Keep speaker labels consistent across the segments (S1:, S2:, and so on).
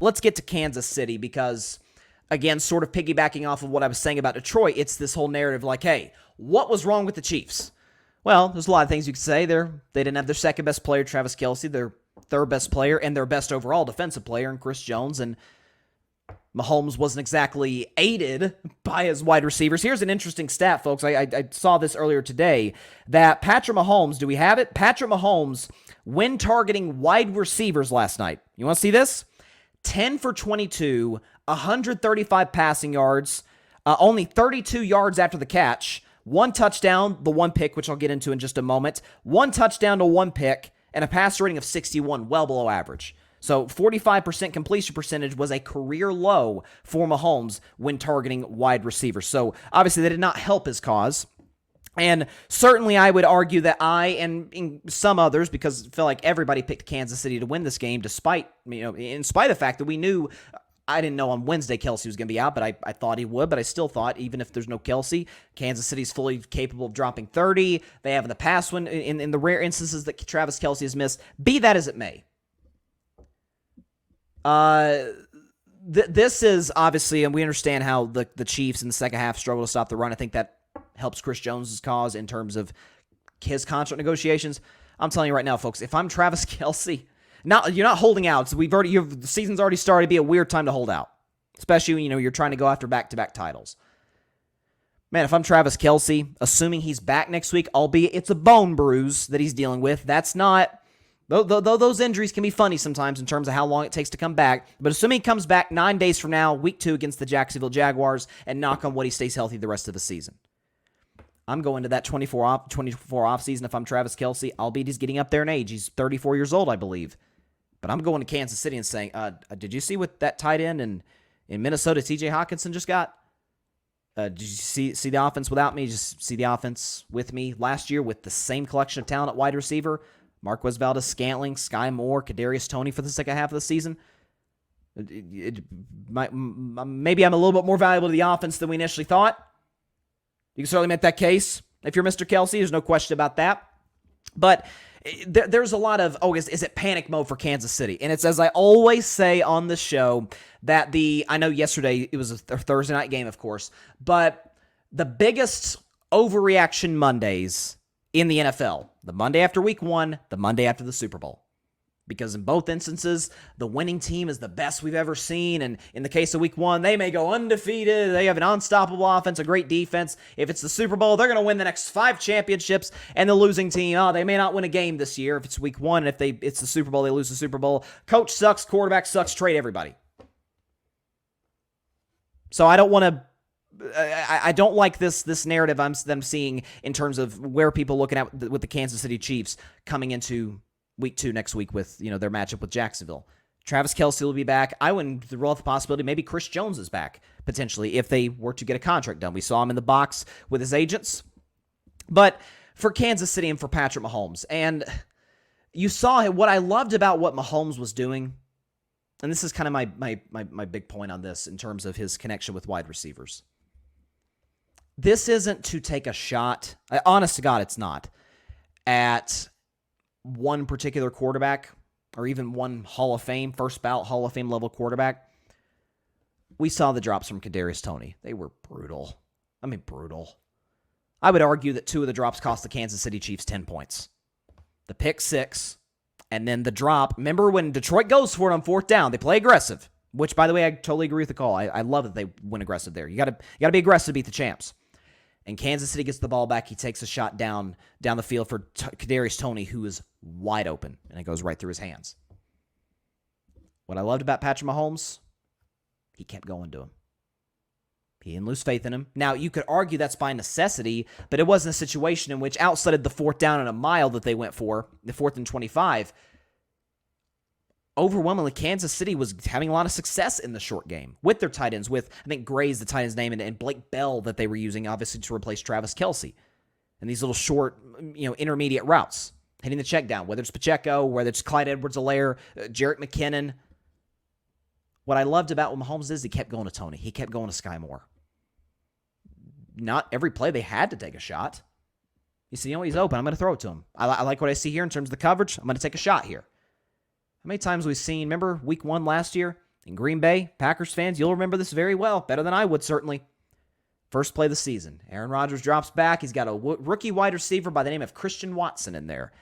S1: let's get to Kansas City because, again, sort of piggybacking off of what I was saying about Detroit, it's this whole narrative like, hey, what was wrong with the Chiefs? Well, there's a lot of things you could say. They didn't have their second best player, Travis Kelce, their third best player, and their best overall defensive player in Chris Jones, and Mahomes wasn't exactly aided by his wide receivers. Here's an interesting stat, folks. I saw this earlier today, that Patrick Mahomes, do we have it? Patrick Mahomes, when targeting wide receivers last night. You want to see this? 10 for 22, 135 passing yards, only 32 yards after the catch, one touchdown, the one pick, which I'll get into in just a moment, one touchdown to one pick, and a passer rating of 61, well below average. So 45% completion percentage was a career low for Mahomes when targeting wide receivers. So obviously that did not help his cause. And certainly I would argue that and some others, because I feel like everybody picked Kansas City to win this game, despite, in spite of the fact that we knew, I didn't know on Wednesday Kelce was going to be out, but I thought he would. But I still thought, even if there's no Kelce, Kansas City's fully capable of dropping 30. They have in the past one, in the rare instances that Travis Kelce has missed. Be that as it may. This is obviously, and we understand how the Chiefs in the second half struggle to stop the run. I think that helps Chris Jones' cause in terms of his contract negotiations. I'm telling you right now, folks, if I'm Travis Kelce, you're not holding out. So the season's already started. It'd be a weird time to hold out, especially when you're trying to go after back-to-back titles. Man, if I'm Travis Kelce, assuming he's back next week, albeit it's a bone bruise that he's dealing with, that's not. Though those injuries can be funny sometimes in terms of how long it takes to come back. But assuming he comes back 9 days from now, week 2 against the Jacksonville Jaguars, and knock on wood, he stays healthy the rest of the season. I'm going to that 24 off season if I'm Travis Kelce, albeit he's getting up there in age. He's 34 years old, I believe. But I'm going to Kansas City and saying, did you see what that tight end in Minnesota, TJ Hawkinson, just got? Did you see the offense without me? Just see the offense with me last year with the same collection of talent at wide receiver? Marquez Valdes-Scantling, Sky Moore, Kadarius Toney for the second half of the season. Maybe I'm a little bit more valuable to the offense than we initially thought. You can certainly make that case if you're Mr. Kelce. There's no question about that. But there's a lot of, is it panic mode for Kansas City? And it's, as I always say on the show, that I know yesterday it was a Thursday night game, of course, but the biggest overreaction Mondays in the NFL, the Monday after week 1, the Monday after the Super Bowl. Because in both instances, the winning team is the best we've ever seen. And in the case of week 1, they may go undefeated. They have an unstoppable offense, a great defense. If it's the Super Bowl, they're going to win the next 5 championships. And the losing team, they may not win a game this year if it's week 1. And if it's the Super Bowl, they lose the Super Bowl. Coach sucks, quarterback sucks, trade everybody. So I don't want to. I don't like this narrative I'm seeing in terms of where people looking at with the Kansas City Chiefs coming into week 2 next week with their matchup with Jacksonville. Travis Kelce will be back. I wouldn't rule out the possibility maybe Chris Jones is back potentially if they were to get a contract done. We saw him in the box with his agents. But for Kansas City and for Patrick Mahomes, and you saw what I loved about what Mahomes was doing, and this is kind of my big point on this in terms of his connection with wide receivers. This isn't to take a shot, honest to God, it's not, at one particular quarterback or even one Hall of Fame, first ballot Hall of Fame level quarterback. We saw the drops from Kadarius Toney. They were brutal. I mean, brutal. I would argue that 2 of the drops cost the Kansas City Chiefs 10 points. The pick 6, and then the drop. Remember when Detroit goes for it on 4th down, they play aggressive, which, by the way, I totally agree with the call. I love that they went aggressive there. You got to be aggressive to beat the champs. And Kansas City gets the ball back. He takes a shot down the field for Kadarius Toney, who is wide open, and it goes right through his hands. What I loved about Patrick Mahomes, he kept going to him. He didn't lose faith in him. Now, you could argue that's by necessity, but it wasn't a situation in which outside of the 4th down and a mile that they went for, the 4th and 25, overwhelmingly, Kansas City was having a lot of success in the short game with their tight ends, with, I think, Gray's the tight end's name, and Blake Bell that they were using, obviously, to replace Travis Kelce. And these little short, intermediate routes, hitting the check down, whether it's Pacheco, whether it's Clyde Edwards-Helaire, Jerick McKinnon. What I loved about what Mahomes is he kept going to Toney. He kept going to Sky Moore. Not every play they had to take a shot. You see, he's open. I'm going to throw it to him. I like what I see here in terms of the coverage. I'm going to take a shot here. How many times we've seen, remember week 1 last year? In Green Bay, Packers fans, you'll remember this very well, better than I would certainly. First play of the season. Aaron Rodgers drops back. He's got a rookie wide receiver by the name of Christian Watson in there.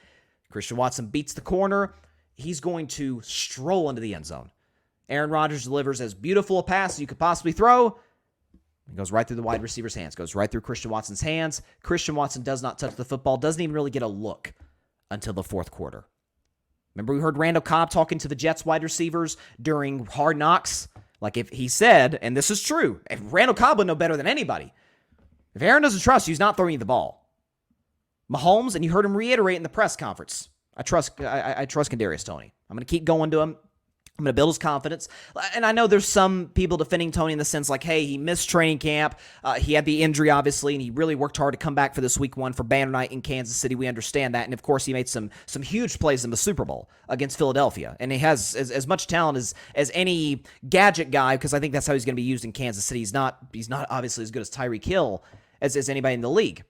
S1: Christian Watson beats the corner. He's going to stroll into the end zone. Aaron Rodgers delivers as beautiful a pass as you could possibly throw. It goes right through the wide receiver's hands. Goes right through Christian Watson's hands. Christian Watson does not touch the football. Doesn't even really get a look until the fourth quarter. Remember we heard Randall Cobb talking to the Jets wide receivers during Hard Knocks? Like if he said, and this is true, if Randall Cobb would know better than anybody. If Aaron doesn't trust you, he's not throwing you the ball. Mahomes, and you heard him reiterate in the press conference, I trust Kadarius Toney. I'm going to keep going to him. I'm going to build his confidence. And I know there's some people defending Toney in the sense like, hey, he missed training camp. He had the injury, obviously, and he really worked hard to come back for this week 1 for Banner Night in Kansas City. We understand that. And, of course, he made some huge plays in the Super Bowl against Philadelphia. And he has as much talent as any gadget guy, because I think that's how he's going to be used in Kansas City. He's not obviously as good as Tyreek Hill as anybody in the league.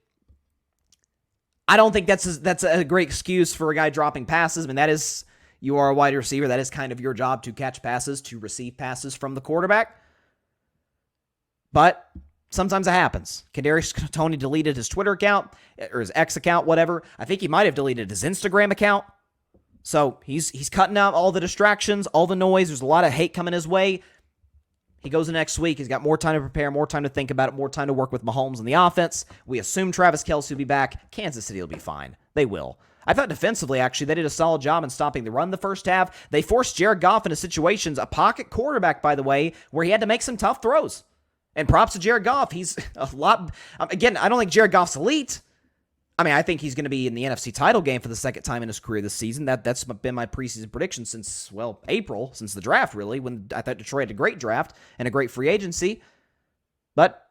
S1: I don't think that's a great excuse for a guy dropping passes. I mean, that is... You are a wide receiver. That is kind of your job, to catch passes, to receive passes from the quarterback. But sometimes it happens. Kadarius Toney deleted his Twitter account, or his X account, whatever. I think he might have deleted his Instagram account. So he's cutting out all the distractions, all the noise. There's a lot of hate coming his way. He goes in next week. He's got more time to prepare, more time to think about it, more time to work with Mahomes on the offense. We assume Travis Kelce will be back. Kansas City will be fine. They will. I thought defensively, actually, they did a solid job in stopping the run the first half. They forced Jared Goff into situations, a pocket quarterback, by the way, where he had to make some tough throws. And props to Jared Goff. He's a lot... Again, I don't think Jared Goff's elite. I mean, I think he's going to be in the NFC title game for the second time in his career this season. That's been my preseason prediction since, well, April, since the draft, really, when I thought Detroit had a great draft and a great free agency. But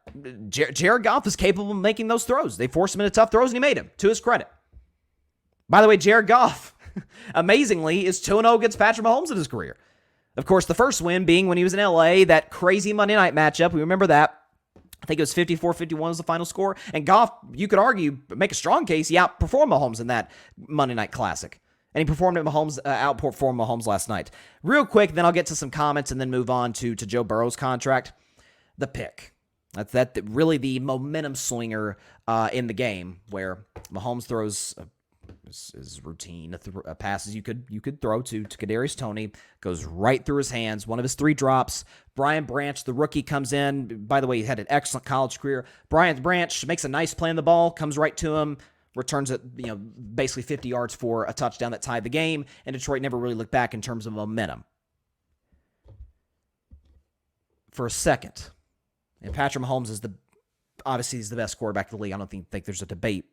S1: Jared Goff is capable of making those throws. They forced him into tough throws, and he made them, to his credit. By the way, Jared Goff, amazingly, is 2-0 against Patrick Mahomes in his career. Of course, the first win being when he was in L.A., that crazy Monday night matchup. We remember that. I think it was 54-51 was the final score. And Goff, you could argue, make a strong case, he outperformed Mahomes in that Monday night classic. And he outperformed Mahomes last night. Real quick, then I'll get to some comments and then move on to Joe Burrow's contract. The pick. That's really the momentum swinger in the game, where Mahomes throws... His routine passes you could throw to Kadarius Toney, goes right through his hands. One of his 3 drops. Brian Branch, the rookie, comes in. By the way, he had an excellent college career. Brian Branch makes a nice play on the ball, comes right to him, returns it, basically 50 yards for a touchdown that tied the game. And Detroit never really looked back in terms of momentum. For a second, and Patrick Mahomes is obviously he's the best quarterback in the league. I don't think there's a debate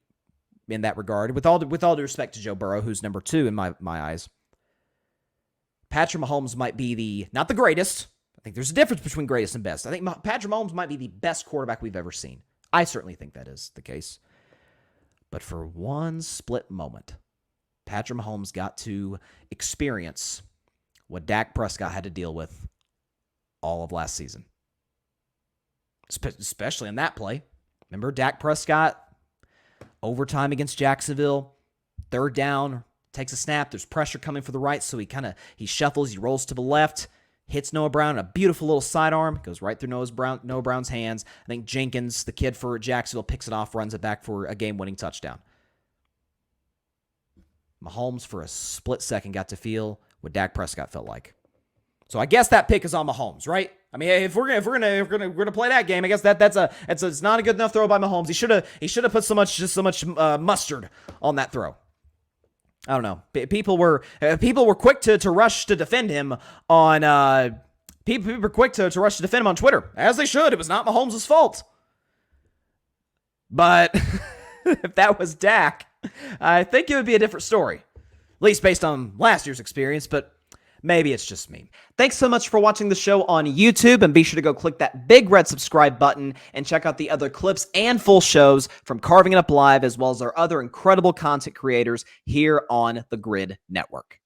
S1: in that regard. With all due respect to Joe Burrow, who's number 2 in my eyes, Patrick Mahomes might be not the greatest. I think there's a difference between greatest and best. I think Patrick Mahomes might be the best quarterback we've ever seen. I certainly think that is the case. But for one split moment, Patrick Mahomes got to experience what Dak Prescott had to deal with all of last season. Especially in that play. Remember Dak Prescott, overtime against Jacksonville, 3rd down, takes a snap. There's pressure coming for the right, so he shuffles, he rolls to the left, hits Noah Brown, a beautiful little sidearm, goes right through Noah Brown's hands. I think Jenkins, the kid for Jacksonville, picks it off, runs it back for a game-winning touchdown. Mahomes, for a split second, got to feel what Dak Prescott felt like. So I guess that pick is on Mahomes, right? I mean, if we're gonna play that game, I guess it's not a good enough throw by Mahomes. He should have put so much mustard on that throw. I don't know. People were quick to rush to defend him on people were quick to rush to defend him on Twitter, as they should. It was not Mahomes' fault. But if that was Dak, I think it would be a different story, at least based on last year's experience. But maybe it's just me. Thanks so much for watching the show on YouTube, and be sure to go click that big red subscribe button and check out the other clips and full shows from Carving It Up Live, as well as our other incredible content creators here on the Grid Network.